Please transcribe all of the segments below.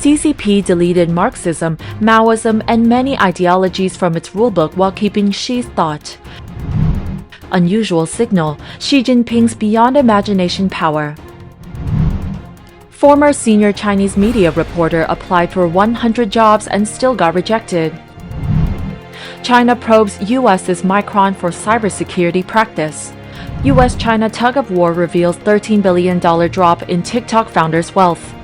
CCP deleted Marxism, Maoism, and many ideologies from its rulebook while keeping Xi's thought. Unusual signal, Xi Jinping's beyond imagination power. Former senior Chinese media reporter applied for 100 jobs and still got rejected. China probes U.S.'s Micron for cybersecurity practice. U.S.-China tug-of-war reveals $13 billion drop in TikTok founder's wealth.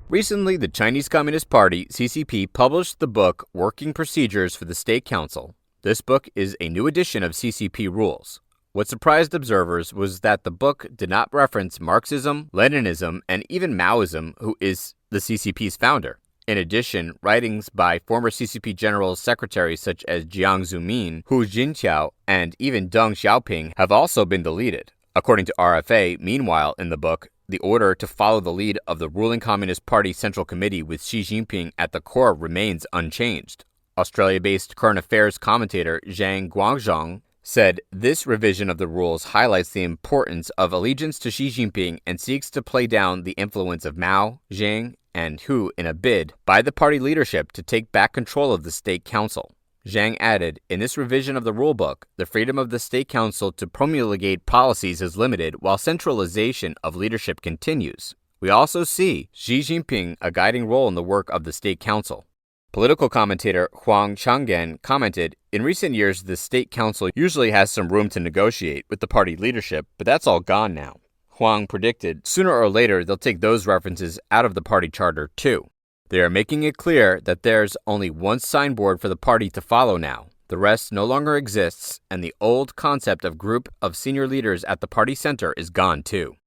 Recently, the Chinese Communist Party, CCP, published the book Working Procedures for the State Council. This book is a new edition of CCP rules. What surprised observers was that the book did not reference Marxism, Leninism, and even Maoism, who is the CCP's founder. In addition, writings by former CCP general secretaries such as Jiang Zemin, Hu Jintao, and even Deng Xiaoping have also been deleted. According to RFA, meanwhile, in the book, the order to follow the lead of the ruling Communist Party Central Committee with Xi Jinping at the core remains unchanged. Australia-based current affairs commentator Zhang Guangzhong said this revision of the rules highlights the importance of allegiance to Xi Jinping and seeks to play down the influence of Mao, Zhang, and Hu in a bid by the party leadership to take back control of the State Council. Zhang added, in this revision of the rulebook, the freedom of the State Council to promulgate policies is limited while centralization of leadership continues. We also see Xi Jinping a guiding role in the work of the State Council. Political commentator Huang Changgen commented, in recent years, the State Council usually has some room to negotiate with the party leadership, but that's all gone now. Huang predicted sooner or later they'll take those references out of the party charter too. They are making it clear that there's only one signboard for the party to follow now. The rest no longer exists, and the old concept of group of senior leaders at the party center is gone too.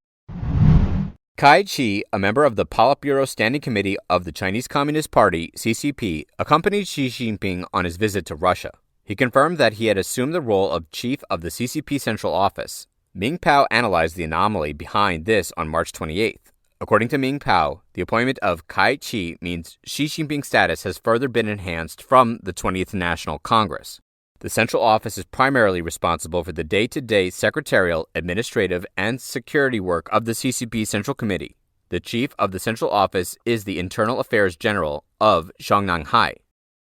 Kai Chi, a member of the Politburo Standing Committee of the Chinese Communist Party, CCP, accompanied Xi Jinping on his visit to Russia. He confirmed that he had assumed the role of chief of the CCP Central Office. Ming Pao analyzed the anomaly behind this on March 28th. According to Ming Pao, the appointment of Kai Chi means Xi Jinping's status has further been enhanced from the 20th National Congress. The Central Office is primarily responsible for the day-to-day secretarial, administrative, and security work of the CCP Central Committee. The chief of the Central Office is the Internal Affairs General of Zhongnanhai.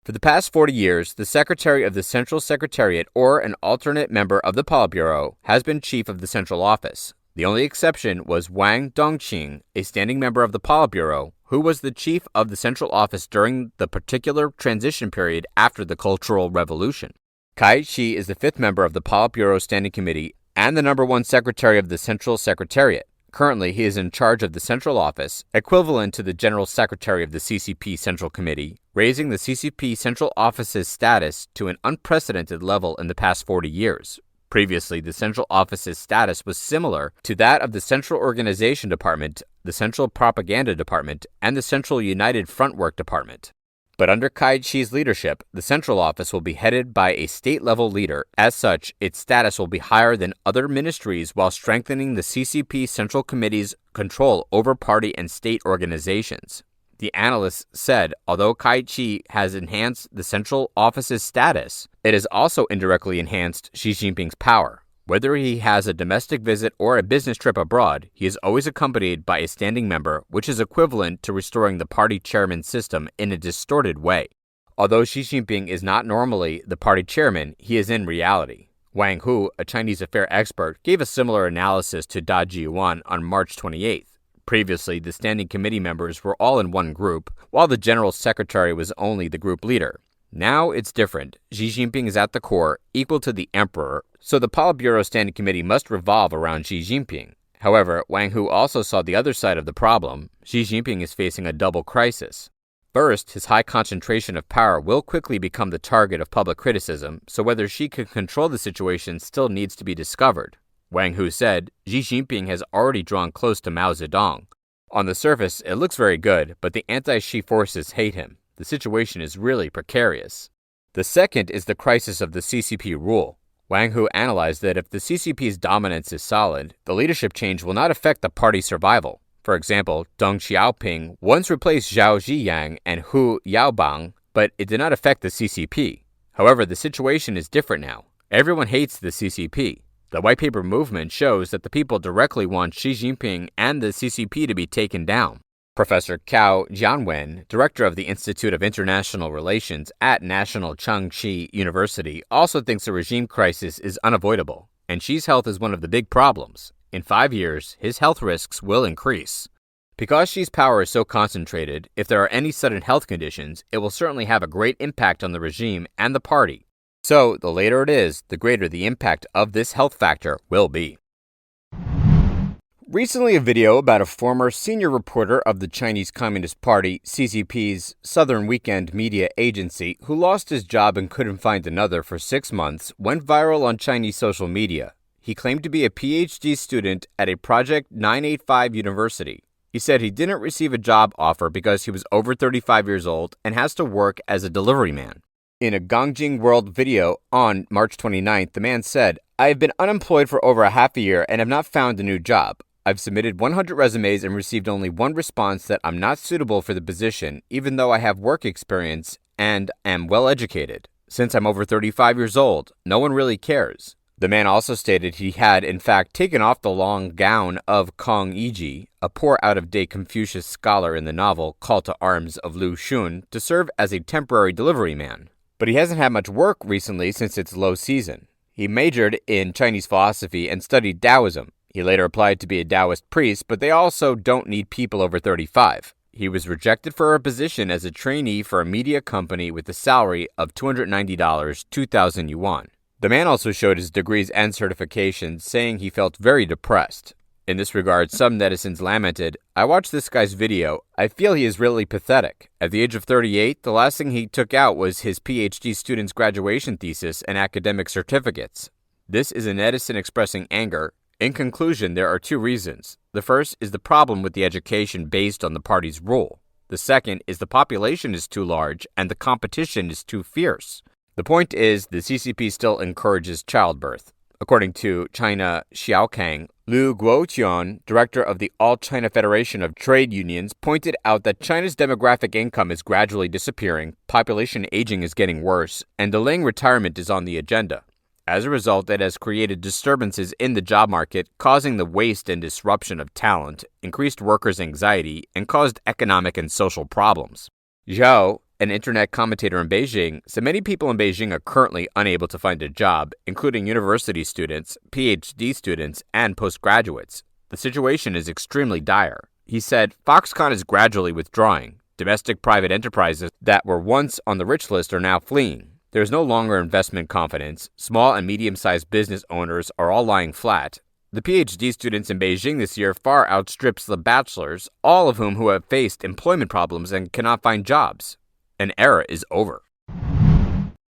For the past 40 years, the Secretary of the Central Secretariat or an alternate member of the Politburo has been chief of the Central Office. The only exception was Wang Dongqing, a standing member of the Politburo, who was the chief of the Central Office during the particular transition period after the Cultural Revolution. Kai Chi is the fifth member of the Politburo Standing Committee and the number one secretary of the Central Secretariat. Currently, he is in charge of the Central Office, equivalent to the General Secretary of the CCP Central Committee, raising the CCP Central Office's status to an unprecedented level in the past 40 years. Previously, the Central Office's status was similar to that of the Central Organization Department, the Central Propaganda Department, and the Central United Front Work Department. But under Kai Chi's leadership, the Central Office will be headed by a state-level leader. As such, its status will be higher than other ministries while strengthening the CCP Central Committee's control over party and state organizations. The analysts said, although Kai Chi has enhanced the Central Office's status, it has also indirectly enhanced Xi Jinping's power. Whether he has a domestic visit or a business trip abroad, he is always accompanied by a standing member, which is equivalent to restoring the party chairman system in a distorted way. Although Xi Jinping is not normally the party chairman, he is in reality. Wang Hu, a Chinese affair expert, gave a similar analysis to Da Jiyuan on March 28th. Previously, the standing committee members were all in one group, while the general secretary was only the group leader. Now it's different. Xi Jinping is at the core, equal to the emperor, so the Politburo Standing Committee must revolve around Xi Jinping. However, Wang Hu also saw the other side of the problem. Xi Jinping is facing a double crisis. First, his high concentration of power will quickly become the target of public criticism, so whether Xi can control the situation still needs to be discovered. Wang Hu said, Xi Jinping has already drawn close to Mao Zedong. On the surface, it looks very good, but the anti-Xi forces hate him. The situation is really precarious. The second is the crisis of the CCP rule. Wang Hu analyzed that if the CCP's dominance is solid, the leadership change will not affect the party's survival. For example, Deng Xiaoping once replaced Zhao Ziyang and Hu Yaobang, but it did not affect the CCP. However, the situation is different now. Everyone hates the CCP. The white paper movement shows that the people directly want Xi Jinping and the CCP to be taken down. Professor Cao Jianwen, director of the Institute of International Relations at National Chengchi University, also thinks the regime crisis is unavoidable, and Xi's health is one of the big problems. In 5 years, his health risks will increase. Because Xi's power is so concentrated, if there are any sudden health conditions, it will certainly have a great impact on the regime and the party. So, the later it is, the greater the impact of this health factor will be. Recently, a video about a former senior reporter of the Chinese Communist Party, CCP's Southern Weekend Media Agency, who lost his job and couldn't find another for 6 months, went viral on Chinese social media. He claimed to be a PhD student at a Project 985 university. He said he didn't receive a job offer because he was over 35 years old and has to work as a delivery man. In a Gangjing World video on March 29th, the man said, "I have been unemployed for over a half a year and have not found a new job. I've submitted 100 resumes and received only one response that I'm not suitable for the position, even though I have work experience and am well educated. Since I'm over 35 years old, no one really cares." The man also stated he had, in fact, taken off the long gown of Kong Yiji, a poor out-of-date Confucius scholar in the novel Call to Arms of Lu Xun, to serve as a temporary delivery man. But he hasn't had much work recently since it's low season. He majored in Chinese philosophy and studied Taoism. He later applied to be a Taoist priest, but they also don't need people over 35. He was rejected for a position as a trainee for a media company with a salary of $290, 2,000 yuan. The man also showed his degrees and certifications, saying he felt very depressed. In this regard, some netizens lamented, "I watched this guy's video. I feel he is really pathetic. At the age of 38, the last thing he took out was his PhD student's graduation thesis and academic certificates." This is a netizen expressing anger. In conclusion, there are two reasons. The first is the problem with the education based on the party's rule. The second is the population is too large and the competition is too fierce. The point is, the CCP still encourages childbirth. According to China Xiaokang, Lu Guoqian, director of the All-China Federation of Trade Unions, pointed out that China's demographic income is gradually disappearing, population aging is getting worse, and delaying retirement is on the agenda. As a result, it has created disturbances in the job market, causing the waste and disruption of talent, increased workers' anxiety, and caused economic and social problems. Zhao, an internet commentator in Beijing, said many people in Beijing are currently unable to find a job, including university students, PhD students, and postgraduates. The situation is extremely dire. He said, "Foxconn is gradually withdrawing. Domestic private enterprises that were once on the rich list are now fleeing. There is no longer investment confidence. Small and medium-sized business owners are all lying flat. The PhD students in Beijing this year far outstrips the bachelors, all of whom have faced employment problems and cannot find jobs. An era is over."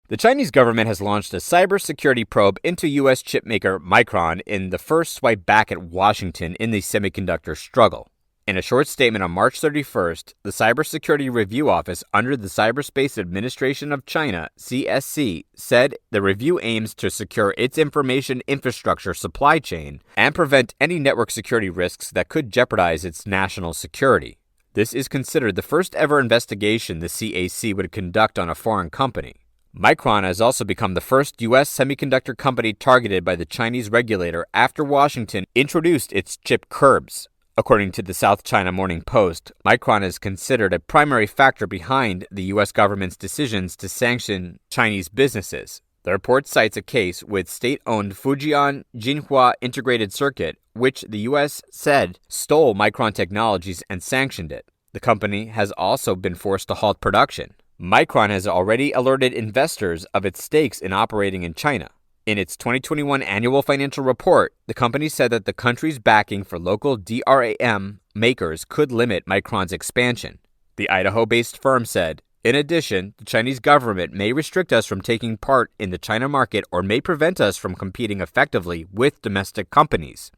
The Chinese government has launched a cybersecurity probe into U.S. chipmaker Micron in the first swipe back at Washington in the semiconductor struggle. In a short statement on March 31st, the Cybersecurity Review Office under the Cyberspace Administration of China, CSC, said the review aims to secure its information infrastructure supply chain and prevent any network security risks that could jeopardize its national security. This is considered the first ever investigation the CAC would conduct on a foreign company. Micron has also become the first U.S. semiconductor company targeted by the Chinese regulator after Washington introduced its chip curbs. According to the South China Morning Post, Micron is considered a primary factor behind the U.S. government's decisions to sanction Chinese businesses. The report cites a case with state-owned Fujian Jinhua Integrated Circuit, which the U.S. said stole Micron technologies and sanctioned it. The company has also been forced to halt production. Micron has already alerted investors of its stakes in operating in China. In its 2021 annual financial report, the company said that the country's backing for local DRAM makers could limit Micron's expansion. The Idaho-based firm said, "In addition, the Chinese government may restrict us from taking part in the China market or may prevent us from competing effectively with domestic companies."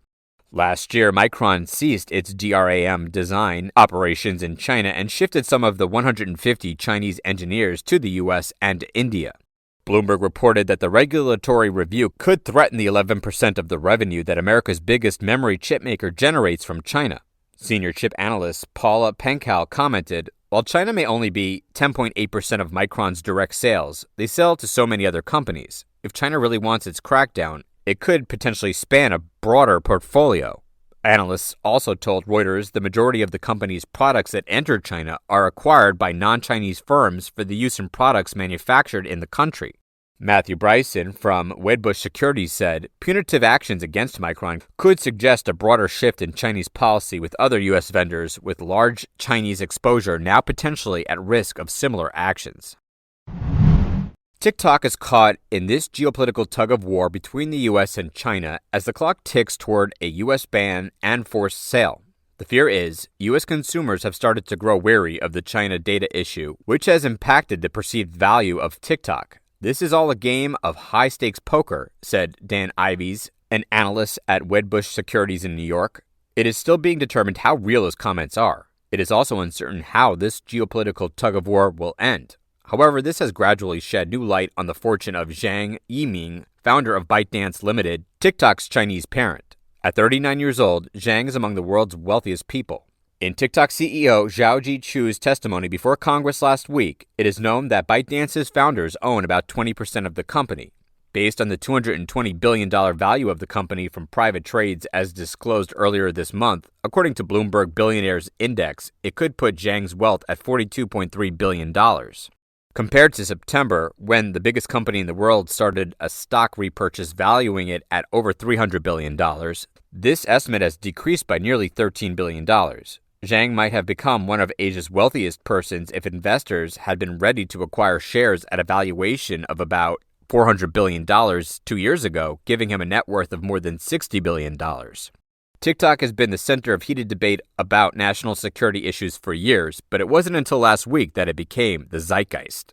Last year, Micron ceased its DRAM design operations in China and shifted some of the 150 Chinese engineers to the U.S. and India. Bloomberg reported that the regulatory review could threaten the 11% of the revenue that America's biggest memory chipmaker generates from China. Senior chip analyst Paula Pankal commented, "While China may only be 10.8% of Micron's direct sales, they sell to so many other companies. If China really wants its crackdown, It could potentially span a broader portfolio. Analysts also told Reuters the majority of the company's products that enter China are acquired by non-Chinese firms for the use in products manufactured in the country. Matthew Bryson from Wedbush Securities said punitive actions against Micron could suggest a broader shift in Chinese policy, with other U.S. vendors with large Chinese exposure now potentially at risk of similar actions. TikTok is caught in this geopolitical tug-of-war between the U.S. and China as the clock ticks toward a U.S. ban and forced sale. The fear is U.S. consumers have started to grow wary of the China data issue, which has impacted the perceived value of TikTok. This is all a game of high-stakes poker, said Dan Ives, an analyst at Wedbush Securities in New York. It is still being determined how real his comments are. It is also uncertain how this geopolitical tug-of-war will end. However, this has gradually shed new light on the fortune of Zhang Yiming, founder of ByteDance Limited, TikTok's Chinese parent. At 39 years old, Zhang is among the world's wealthiest people. In TikTok CEO Zhao Jichu's testimony before Congress last week, it is known that ByteDance's founders own about 20% of the company. Based on the $220 billion value of the company from private trades as disclosed earlier this month, according to Bloomberg Billionaires Index, it could put Zhang's wealth at $42.3 billion. Compared to September, when the biggest company in the world started a stock repurchase valuing it at over $300 billion, this estimate has decreased by nearly $13 billion. Zhang might have become one of Asia's wealthiest persons if investors had been ready to acquire shares at a valuation of about $400 billion 2 years ago, giving him a net worth of more than $60 billion. TikTok has been the center of heated debate about national security issues for years, but it wasn't until last week that it became the zeitgeist.